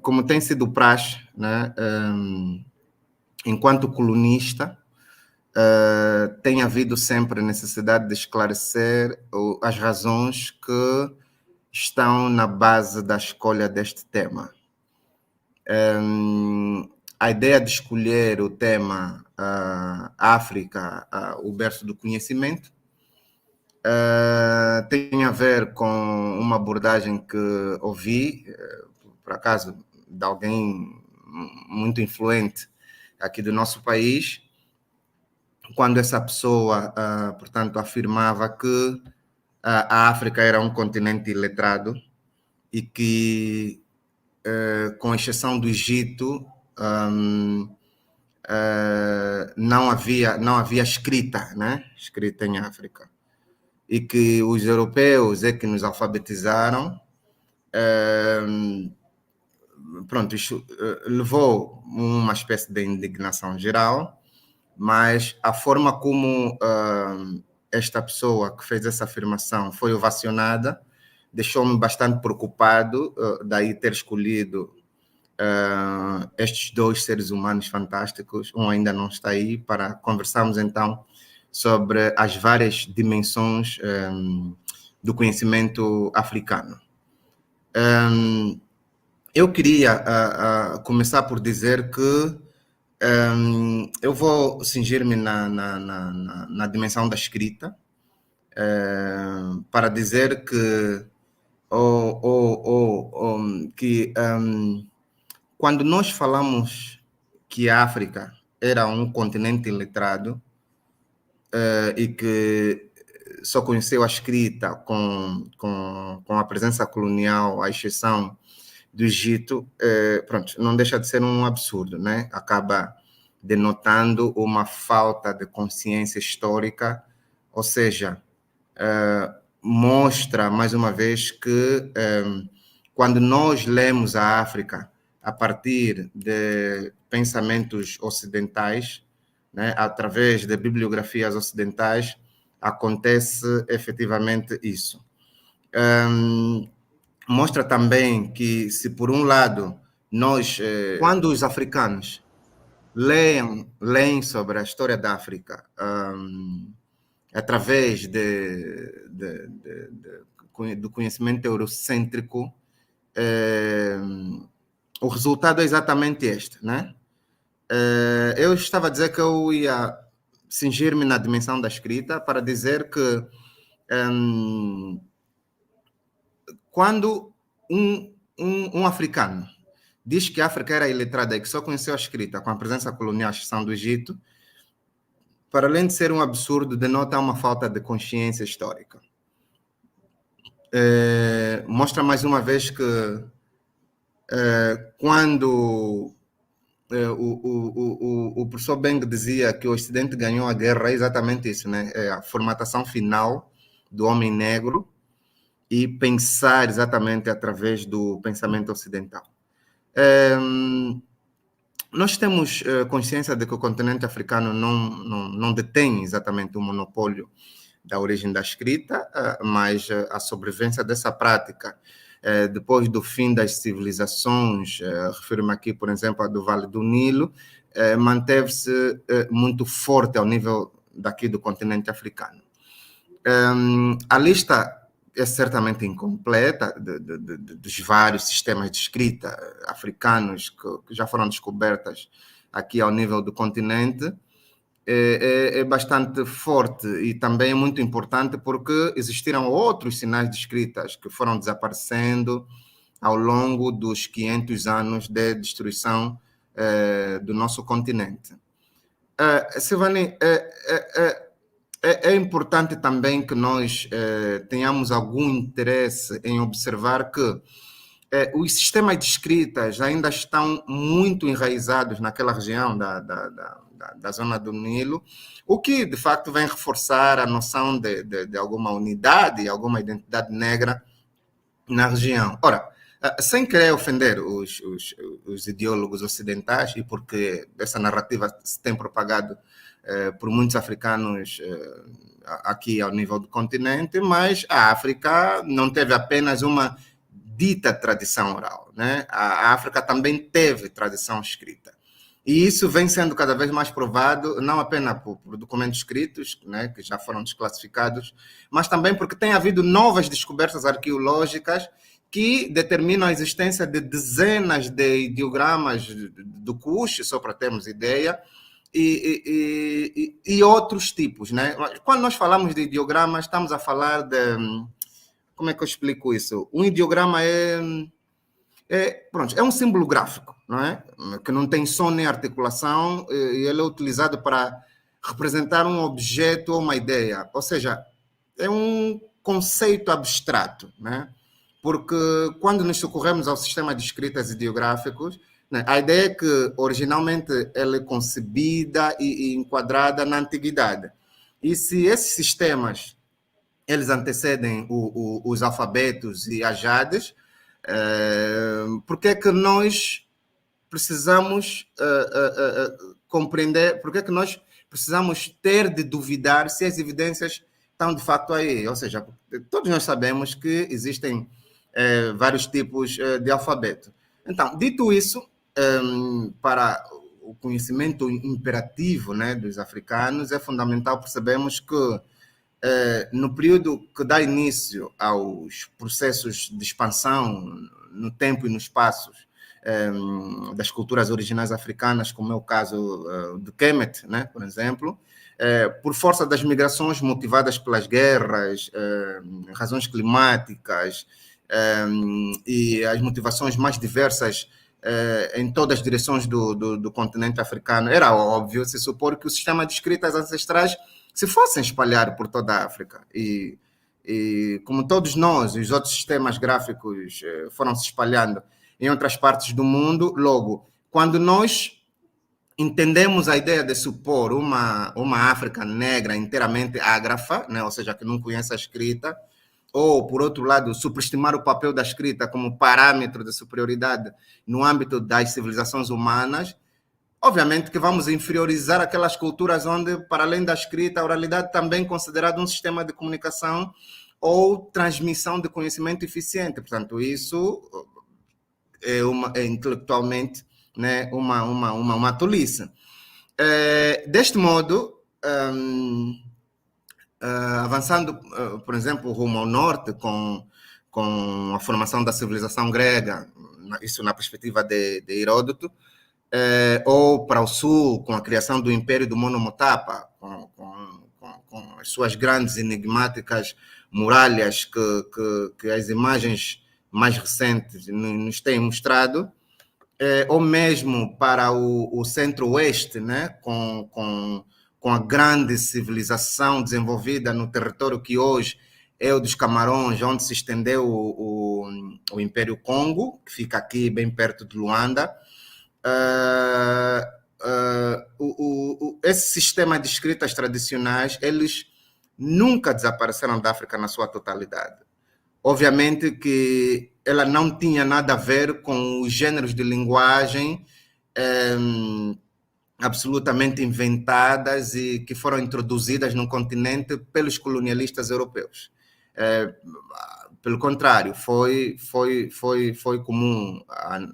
Como tem sido praxe, né, enquanto colunista, tem havido sempre necessidade de esclarecer as razões que estão na base da escolha deste tema. A ideia de escolher o tema África, o berço do conhecimento, tem a ver com uma abordagem que ouvi, por acaso, de alguém muito influente aqui do nosso país, quando essa pessoa, portanto, afirmava que a África era um continente iletrado e que, com exceção do Egito, não havia escrita, né? Escrita em África. E que os europeus é que nos alfabetizaram. Pronto, isso levou uma espécie de indignação geral, mas a forma como esta pessoa que fez essa afirmação foi ovacionada deixou-me bastante preocupado, daí ter escolhido estes dois seres humanos fantásticos. Um ainda não está aí, para conversarmos então sobre as várias dimensões do conhecimento africano. Eu queria começar por dizer que eu vou cingir-me na dimensão da escrita, para dizer que, quando nós falamos que a África era um continente iletrado e que só conheceu a escrita com a presença colonial, à exceção do Egito, pronto, não deixa de ser um absurdo, né? Acaba denotando uma falta de consciência histórica, ou seja, mostra mais uma vez que quando nós lemos a África a partir de pensamentos ocidentais, né, através de bibliografias ocidentais, acontece efetivamente isso. Mostra também que, se por um lado nós, quando os africanos leem sobre a história da África através do conhecimento eurocêntrico, o resultado é exatamente este, né? Eu estava a dizer que eu ia cingir-me na dimensão da escrita para dizer que quando um africano diz que a África era iletrada e que só conheceu a escrita com a presença colonial, à exceção do Egito, para além de ser um absurdo, denota uma falta de consciência histórica. Mostra mais uma vez que quando o professor Beng dizia que o Ocidente ganhou a guerra, é exatamente isso, né? É a formatação final do homem negro e pensar exatamente através do pensamento ocidental. Nós temos consciência de que o continente africano não detém exatamente o monopólio da origem da escrita, mas a sobrevivência dessa prática depois do fim das civilizações, refiro-me aqui, por exemplo, a do Vale do Nilo, manteve-se muito forte ao nível daqui do continente africano. A lista é certamente incompleta dos vários sistemas de escrita africanos que já foram descobertas aqui ao nível do continente. É bastante forte e também é muito importante porque existiram outros sinais de escritas que foram desaparecendo ao longo dos 500 anos de destruição do nosso continente. Silvani, é importante também que nós tenhamos algum interesse em observar que os sistemas de escritas ainda estão muito enraizados naquela região da zona do Nilo, o que, de facto, vem reforçar a noção de alguma unidade, alguma identidade negra na região. Ora, Sem querer ofender os ideólogos ocidentais, e porque essa narrativa se tem propagado por muitos africanos aqui ao nível do continente, mas a África não teve apenas uma dita tradição oral, né? A África também teve tradição escrita. E isso vem sendo cada vez mais provado, não apenas por documentos escritos, né, que já foram desclassificados, mas também porque tem havido novas descobertas arqueológicas que determinam a existência de dezenas de ideogramas do Kush, só para termos ideia, e outros tipos, né? Quando nós falamos de ideogramas, estamos a falar de... Como é que eu explico isso? Um ideograma pronto, é um símbolo gráfico, não é? Que não tem som nem articulação, e ele é utilizado para representar um objeto ou uma ideia. Ou seja, é um conceito abstrato, né? Porque quando nos socorremos ao sistema de escritas ideográficos, né, a ideia é que originalmente ela é concebida e enquadrada na antiguidade. E se esses sistemas eles antecedem os alfabetos e as jades, por que é que nós precisamos compreender, por que é que nós precisamos ter de duvidar se as evidências estão de fato aí? Ou seja, todos nós sabemos que existem vários tipos de alfabeto. Então, dito isso, para o conhecimento imperativo, né, dos africanos, é fundamental percebermos que no período que dá início aos processos de expansão no tempo e no espaço das culturas originais africanas, como é o caso de Kemet, né, por exemplo, por força das migrações motivadas pelas guerras, razões climáticas e as motivações mais diversas em todas as direções do continente africano, era óbvio se supor que o sistema de escritas ancestrais se fossem espalhar por toda a África. E como todos nós, os outros sistemas gráficos foram se espalhando em outras partes do mundo, logo, quando nós entendemos a ideia de supor uma África negra inteiramente ágrafa, né, ou seja, que não conhece a escrita, ou, por outro lado, superestimar o papel da escrita como parâmetro de superioridade no âmbito das civilizações humanas, obviamente que vamos inferiorizar aquelas culturas onde, para além da escrita, a oralidade também é considerada um sistema de comunicação ou transmissão de conhecimento eficiente. Portanto, isso é intelectualmente, né, uma tolice. Deste modo, avançando, por exemplo, rumo ao norte, com a formação da civilização grega, isso na perspectiva de Heródoto, ou para o sul, com a criação do Império do Monomotapa, com as suas grandes enigmáticas muralhas que as imagens mais recentes nos têm mostrado, ou mesmo para o centro-oeste, né, com a grande civilização desenvolvida no território que hoje é o dos Camarões, onde se estendeu o Império Congo, que fica aqui bem perto de Luanda. Esse sistema de escritas tradicionais, eles nunca desapareceram da África na sua totalidade. Obviamente que ela não tinha nada a ver com os gêneros de linguagem absolutamente inventadas e que foram introduzidas no continente pelos colonialistas europeus. Pelo contrário, foi comum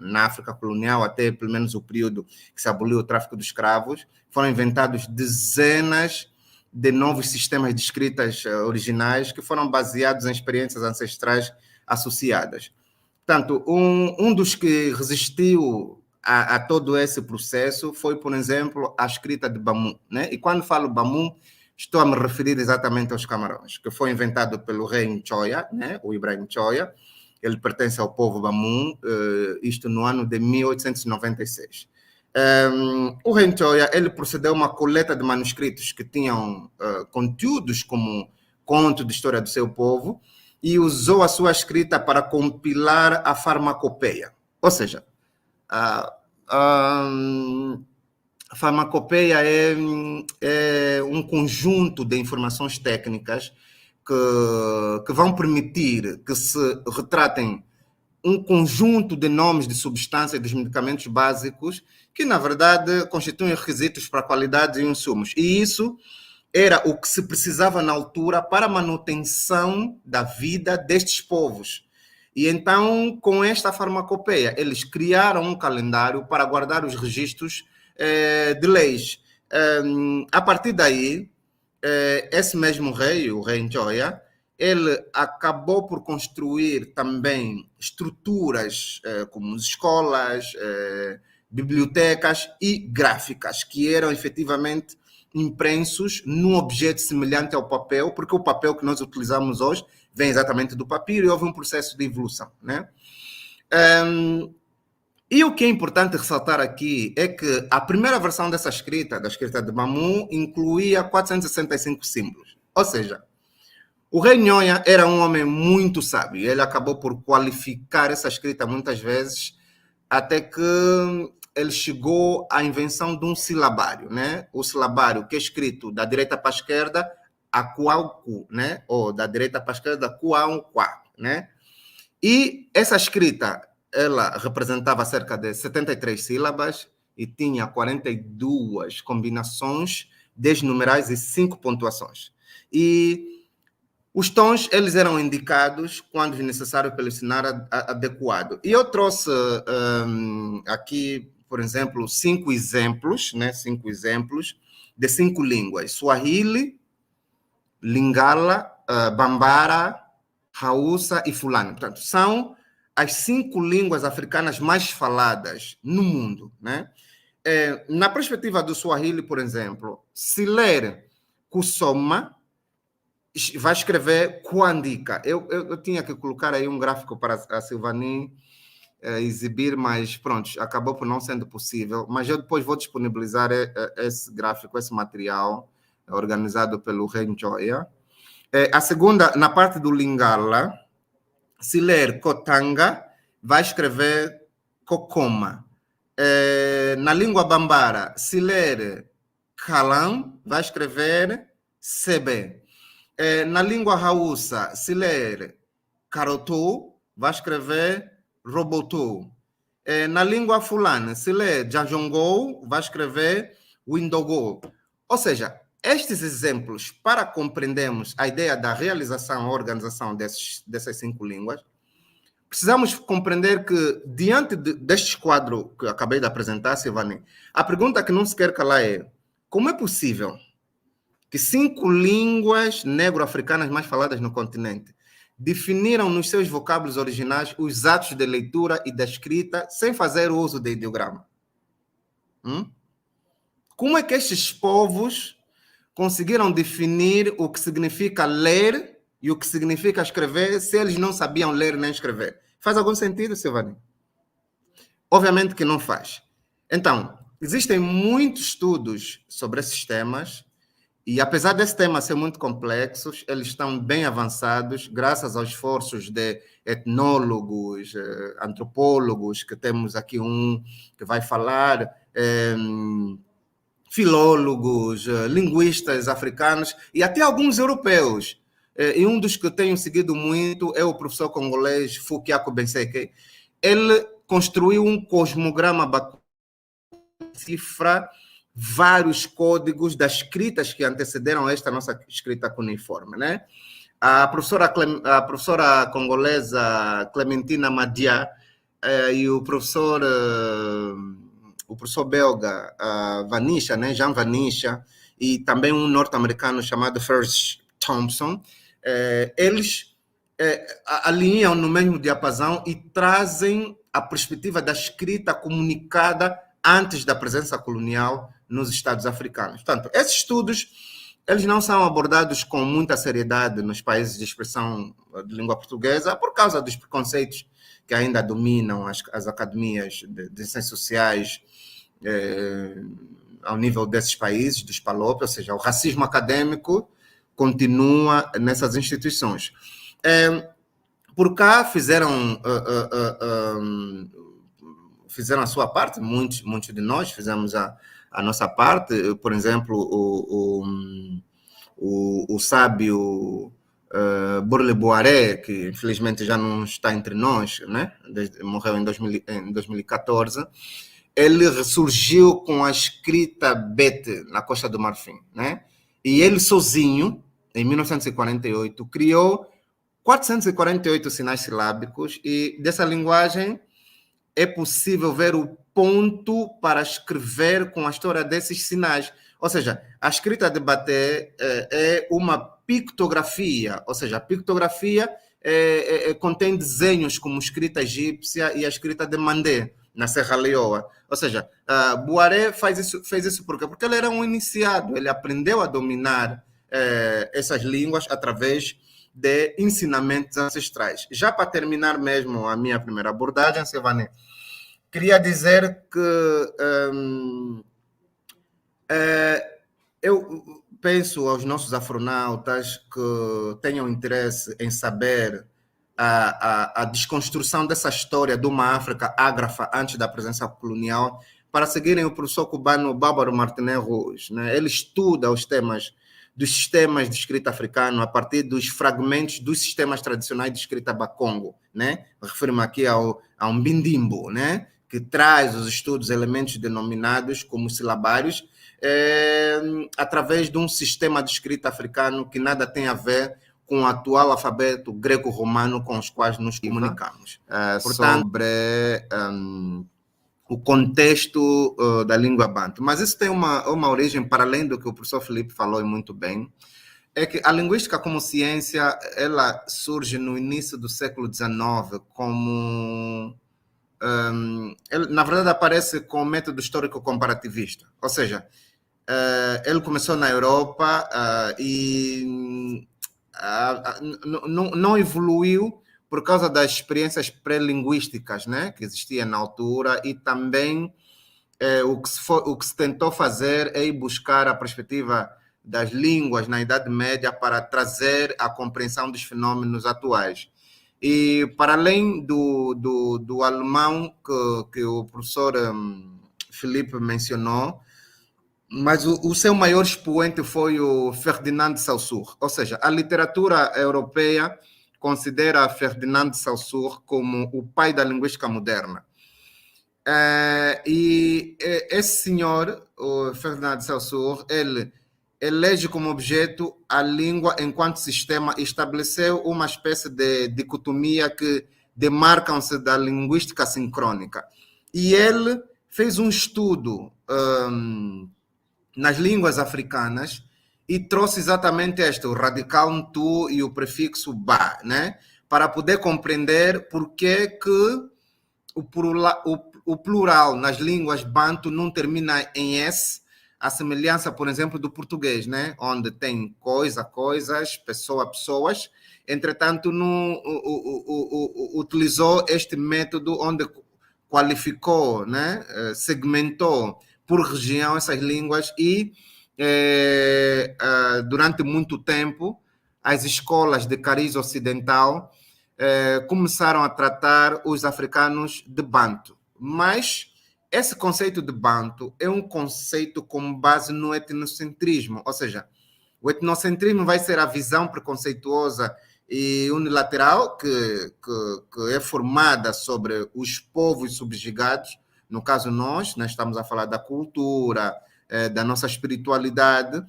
na África colonial, até pelo menos o período que se aboliu o tráfico de escravos, foram inventados dezenas de novos sistemas de escritas originais que foram baseados em experiências ancestrais associadas. Portanto, um dos que resistiu a todo esse processo foi, por exemplo, a escrita de Bamu, né? E quando falo Bamu, estou a me referir exatamente aos Camarões, que foi inventado pelo rei Nchoia, né? O Ibrahim Nchoia. Ele pertence ao povo Bamu, isto no ano de 1896. O rei Nchoia, ele procedeu a uma coleta de manuscritos que tinham conteúdos como conto de história do seu povo e usou a sua escrita para compilar a farmacopeia. Ou seja, a farmacopeia é um conjunto de informações técnicas que vão permitir que se retratem um conjunto de nomes de substâncias dos medicamentos básicos que, na verdade, constituem requisitos para a qualidade de insumos. E isso era o que se precisava na altura para a manutenção da vida destes povos. E então, com esta farmacopeia, eles criaram um calendário para guardar os registros de leis. A partir daí, esse mesmo rei, o rei Njoya, ele acabou por construir também estruturas como escolas, bibliotecas e gráficas, que eram efetivamente impressos num objeto semelhante ao papel, porque o papel que nós utilizamos hoje vem exatamente do papiro e houve um processo de evolução, né? E o que é importante ressaltar aqui é que a primeira versão dessa escrita, da escrita de Mamu, incluía 465 símbolos. Ou seja, o rei Nhoia era um homem muito sábio. Ele acabou por qualificar essa escrita muitas vezes, até que ele chegou à invenção de um silabário, né? O silabário que é escrito da direita para a esquerda, a Kuauku, né? Ou da direita para a esquerda, Kuauquá, né? E essa escrita, ela representava cerca de 73 sílabas e tinha 42 combinações, 10 numerais e 5 pontuações. E os tons, eles eram indicados quando necessário pelo dicionário adequado. E eu trouxe aqui, por exemplo, 5 exemplos, né? 5 exemplos de 5 línguas. Swahili, Lingala, Bambara, Hausa e Fulani. Portanto, são as 5 línguas africanas mais faladas no mundo, né? Na perspectiva do Swahili, por exemplo, se ler Kusoma, vai escrever Kuandika. Eu tinha que colocar aí um gráfico para a Silvani exibir, mas pronto, acabou por não sendo possível. Mas eu depois vou disponibilizar esse gráfico, esse material organizado pelo Rei Njoya. A segunda, na parte do Lingala, se ler Kotanga, vai escrever Kokoma. Na língua Bambara, se ler Kalam, vai escrever Sebe. Na língua Hausa, se ler Karotu, vai escrever Robotu. Na língua Fulani, se ler Jajongou, vai escrever Windogou. Ou seja, estes exemplos, para compreendermos a ideia da realização e organização dessas 5 línguas, precisamos compreender que, diante deste quadro que eu acabei de apresentar, Silvani, a pergunta que não se quer calar é: como é possível que 5 línguas negro-africanas mais faladas no continente definiram nos seus vocábulos originais os atos de leitura e da escrita sem fazer uso de ideograma? Como é que estes povos conseguiram definir o que significa ler e o que significa escrever se eles não sabiam ler nem escrever? Faz algum sentido, Silvani? Obviamente que não faz. Então, existem muitos estudos sobre esses temas e, apesar desse tema ser muito complexo, eles estão bem avançados graças aos esforços de etnólogos, antropólogos, que temos aqui um que vai falar, filólogos, linguistas africanos e até alguns europeus. E um dos que eu tenho seguido muito é o professor congolês Fukiako Benseke. Ele construiu um cosmograma bacana, cifra vários códigos das escritas que antecederam esta nossa escrita cuneiforme, né? A professora congolesa Clementina Madia e o professor belga Vanisha, né? Jean Vanisha, e também um norte-americano chamado Ferris Thompson, eles alinham no mesmo diapasão e trazem a perspectiva da escrita comunicada antes da presença colonial nos Estados africanos. Portanto, esses estudos, eles não são abordados com muita seriedade nos países de expressão de língua portuguesa por causa dos preconceitos que ainda dominam as academias de ciências sociais ao nível desses países, dos PALOP, ou seja, o racismo acadêmico continua nessas instituições. Por cá fizeram a sua parte, muitos de nós fizemos a nossa parte. Por exemplo, o sábio Burle Boaré, que infelizmente já não está entre nós, né? Morreu em 2014, ele ressurgiu com a escrita Bete na Costa do Marfim, né? E ele sozinho, em 1948, criou 448 sinais silábicos, e dessa linguagem é possível ver o ponto para escrever com a história desses sinais. Ou seja, a escrita de Baté é uma pictografia, ou seja, a pictografia contém desenhos como escrita egípcia e a escrita de Mandé, na Serra Leoa. Ou seja, Boaré fez isso por quê? Porque ele era um iniciado, ele aprendeu a dominar essas línguas através de ensinamentos ancestrais. Já para terminar mesmo a minha primeira abordagem, Silvane, queria dizer que eu penso aos nossos afronautas que tenham interesse em saber a desconstrução dessa história de uma África ágrafa antes da presença colonial, para seguirem o professor cubano Bárbaro Martinez Ruz, né? Ele estuda os temas dos sistemas de escrita africano a partir dos fragmentos dos sistemas tradicionais de escrita bakongo, né? Refiro-me aqui ao Mbindimbo, né? Que traz os estudos elementos denominados como silabários através de um sistema de escrita africano que nada tem a ver com o atual alfabeto greco-romano com os quais nos comunicamos. Portanto, sobre o contexto da língua banto. Mas isso tem uma origem, para além do que o professor Felipe falou e muito bem, é que a linguística como ciência, ela surge no início do século XIX como... ele, na verdade, aparece com o método histórico comparativista. Ou seja, ele começou na Europa e não evoluiu por causa das experiências pré-linguísticas, né, que existiam na altura, e também o que se tentou fazer é ir buscar a perspectiva das línguas na Idade Média para trazer a compreensão dos fenômenos atuais. E para além do alemão que o professor Felipe mencionou, mas o seu maior expoente foi o Ferdinand de Saussure. Ou seja, a literatura europeia considera Ferdinand de Saussure como o pai da linguística moderna. E esse senhor, o Ferdinand de Saussure, ele elege como objeto a língua enquanto sistema e estabeleceu uma espécie de dicotomia que demarcam-se da linguística sincrônica. E ele fez um estudo nas línguas africanas e trouxe exatamente o radical ntu e o prefixo ba, né? Para poder compreender por que o plural nas línguas banto não termina em S, a semelhança, por exemplo, do português, né? Onde tem coisa, coisas, pessoa, pessoas. Entretanto, não utilizou este método onde qualificou, né? Segmentou por região essas línguas e durante muito tempo as escolas de cariz ocidental começaram a tratar os africanos de banto. Mas esse conceito de banto é um conceito com base no etnocentrismo, ou seja, o etnocentrismo vai ser a visão preconceituosa e unilateral que é formada sobre os povos subjugados. No caso, nós estamos a falar da cultura, da nossa espiritualidade.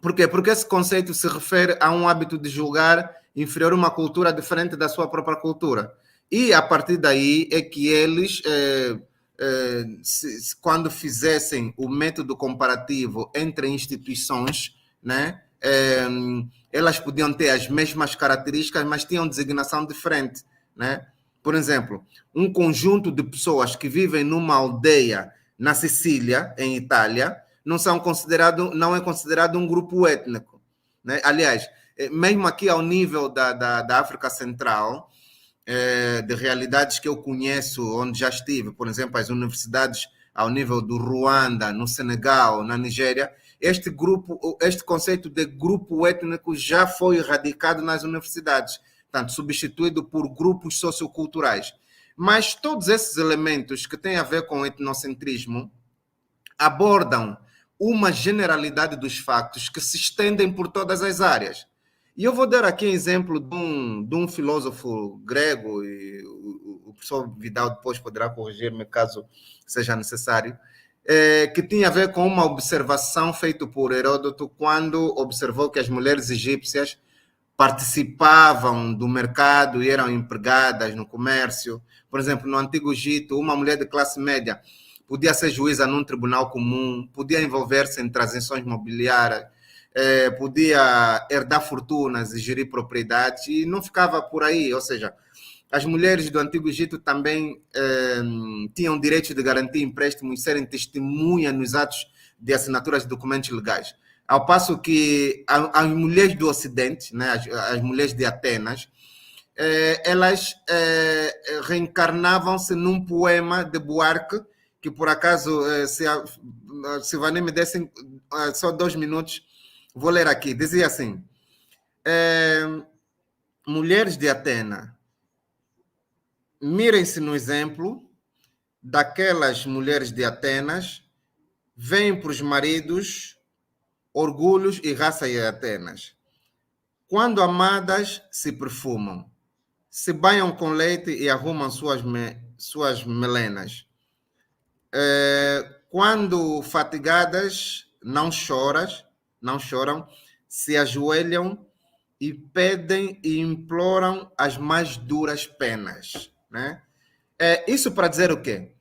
Por quê? Porque esse conceito se refere a um hábito de julgar inferior a uma cultura diferente da sua própria cultura. E, a partir daí, é que eles, quando fizessem o método comparativo entre instituições, né, elas podiam ter as mesmas características, mas tinham designação diferente, né? Por exemplo, um conjunto de pessoas que vivem numa aldeia na Sicília, em Itália, não é considerado um grupo étnico, né? Aliás, mesmo aqui ao nível da África Central, de realidades que eu conheço, onde já estive, por exemplo, as universidades ao nível do Ruanda, no Senegal, na Nigéria, este conceito de grupo étnico já foi erradicado nas universidades, portanto, substituído por grupos socioculturais. Mas todos esses elementos que têm a ver com o etnocentrismo abordam uma generalidade dos factos que se estendem por todas as áreas. E eu vou dar aqui um exemplo de um filósofo grego, e o professor Vidal depois poderá corrigir-me caso seja necessário, que tinha a ver com uma observação feita por Heródoto quando observou que as mulheres egípcias participavam do mercado e eram empregadas no comércio. Por exemplo, no Antigo Egito, uma mulher de classe média podia ser juíza num tribunal comum, podia envolver-se em transações mobiliárias, podia herdar fortunas e gerir propriedades, e não ficava por aí. Ou seja, as mulheres do Antigo Egito também tinham direito de garantir empréstimos e serem testemunhas nos atos de assinaturas de documentos legais. Ao passo que as mulheres do Ocidente, né, as mulheres de Atenas, elas reencarnavam-se num poema de Buarque, que por acaso, se Vani me dessem só 2 minutos, vou ler aqui. Dizia assim: mulheres de Atena, mirem-se no exemplo daquelas mulheres de Atenas, veem para os maridos orgulhos e raça em Atenas. Quando amadas, se perfumam, se banham com leite e arrumam suas melenas. Quando fatigadas, não choram, se ajoelham e pedem e imploram as mais duras penas, né? Isso para dizer o quê?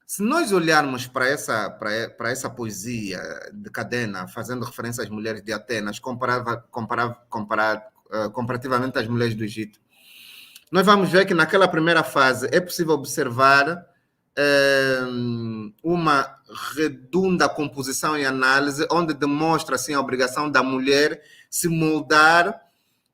Se nós olharmos para essa poesia de Cadena, fazendo referência às mulheres de Atenas, comparativamente às mulheres do Egito, nós vamos ver que naquela primeira fase é possível observar uma redunda composição e análise, onde demonstra assim, a obrigação da mulher se moldar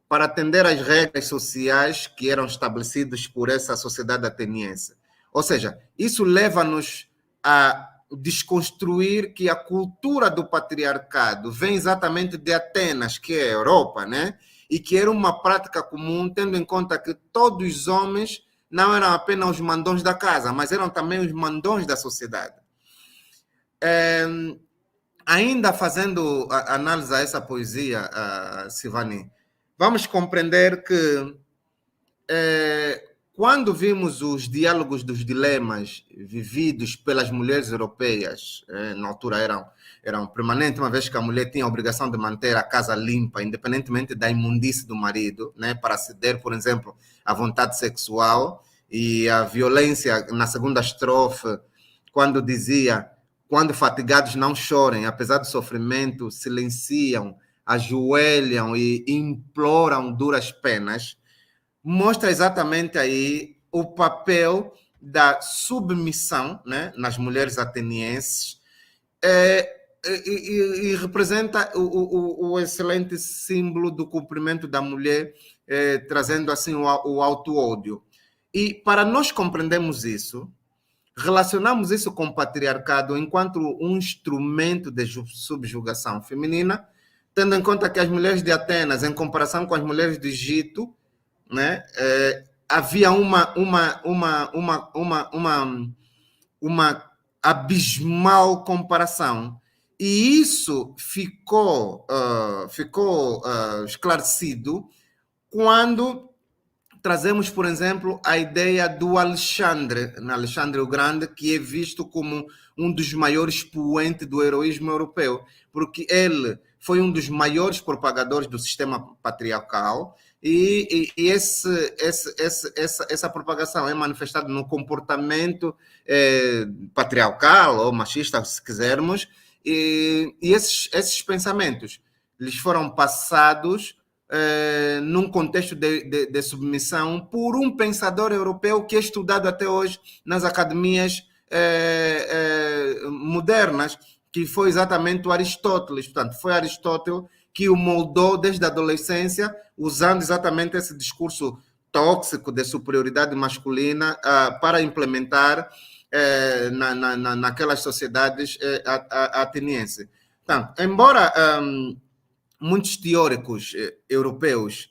para atender às regras sociais que eram estabelecidas por essa sociedade ateniense. Ou seja, isso leva-nos a desconstruir que a cultura do patriarcado vem exatamente de Atenas, que é a Europa, né? E que era uma prática comum, tendo em conta que todos os homens não eram apenas os mandões da casa, mas eram também os mandões da sociedade. Ainda fazendo análise a essa poesia, Sivani, vamos compreender que quando vimos os diálogos dos dilemas vividos pelas mulheres europeias, na altura eram permanentes, uma vez que a mulher tinha a obrigação de manter a casa limpa, independentemente da imundície do marido, né, para ceder, por exemplo, à vontade sexual, e a violência na segunda estrofe, quando dizia: quando fatigados não chorem, apesar do sofrimento, silenciam, ajoelham e imploram duras penas, mostra exatamente aí o papel da submissão, né, nas mulheres atenienses, e representa o excelente símbolo do cumprimento da mulher, trazendo assim o auto-ódio. E para nós compreendermos isso, relacionamos isso com o patriarcado enquanto um instrumento de subjugação feminina, tendo em conta que as mulheres de Atenas, em comparação com as mulheres do Egito, né, havia uma abismal comparação. E isso ficou esclarecido quando trazemos, por exemplo, a ideia do Alexandre o Grande, que é visto como um dos maiores poentes do heroísmo europeu, porque ele foi um dos maiores propagadores do sistema patriarcal, e essa propagação é manifestada no comportamento patriarcal ou machista, se quisermos, e esses pensamentos lhes foram passados num contexto de submissão por um pensador europeu que é estudado até hoje nas academias modernas, que foi exatamente o Aristóteles. Portanto, foi Aristóteles que o moldou desde a adolescência, usando exatamente esse discurso tóxico de superioridade masculina para implementar naquelas sociedades atenienses. Portanto, embora muitos teóricos europeus,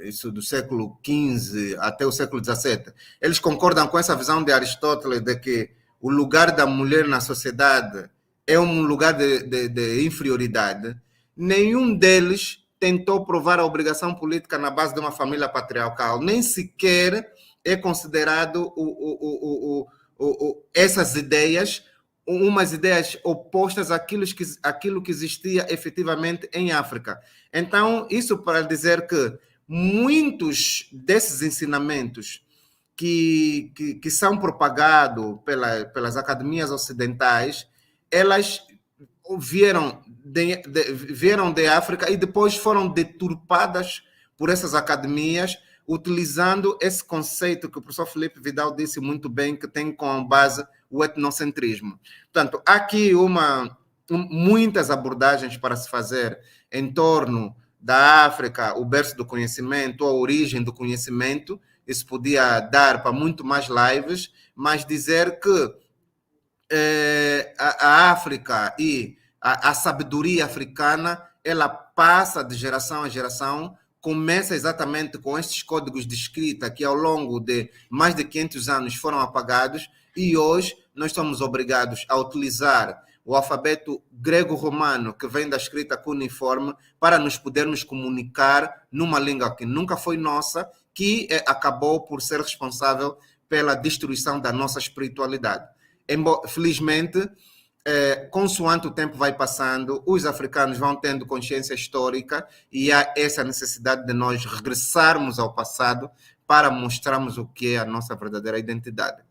isso do século XV até o século XVII, eles concordam com essa visão de Aristóteles de que o lugar da mulher na sociedade é um lugar de inferioridade. Nenhum deles tentou provar a obrigação política na base de uma família patriarcal. Nem sequer é considerado essas ideias, umas ideias opostas àquilo que existia efetivamente em África. Então, isso para dizer que muitos desses ensinamentos que são propagados pelas academias ocidentais, elas vieram de África e depois foram deturpadas por essas academias, utilizando esse conceito que o professor Felipe Vidal disse muito bem, que tem como base o etnocentrismo. Portanto, há aqui muitas abordagens para se fazer em torno da África, o berço do conhecimento, a origem do conhecimento. Isso podia dar para muito mais lives, mas dizer que a África e a sabedoria africana, ela passa de geração a geração, começa exatamente com estes códigos de escrita que ao longo de mais de 500 anos foram apagados e hoje nós somos obrigados a utilizar o alfabeto grego-romano que vem da escrita cuneiforme para nos podermos comunicar numa língua que nunca foi nossa, que acabou por ser responsável pela destruição da nossa espiritualidade. Felizmente, consoante o tempo vai passando, os africanos vão tendo consciência histórica e há essa necessidade de nós regressarmos ao passado para mostrarmos o que é a nossa verdadeira identidade.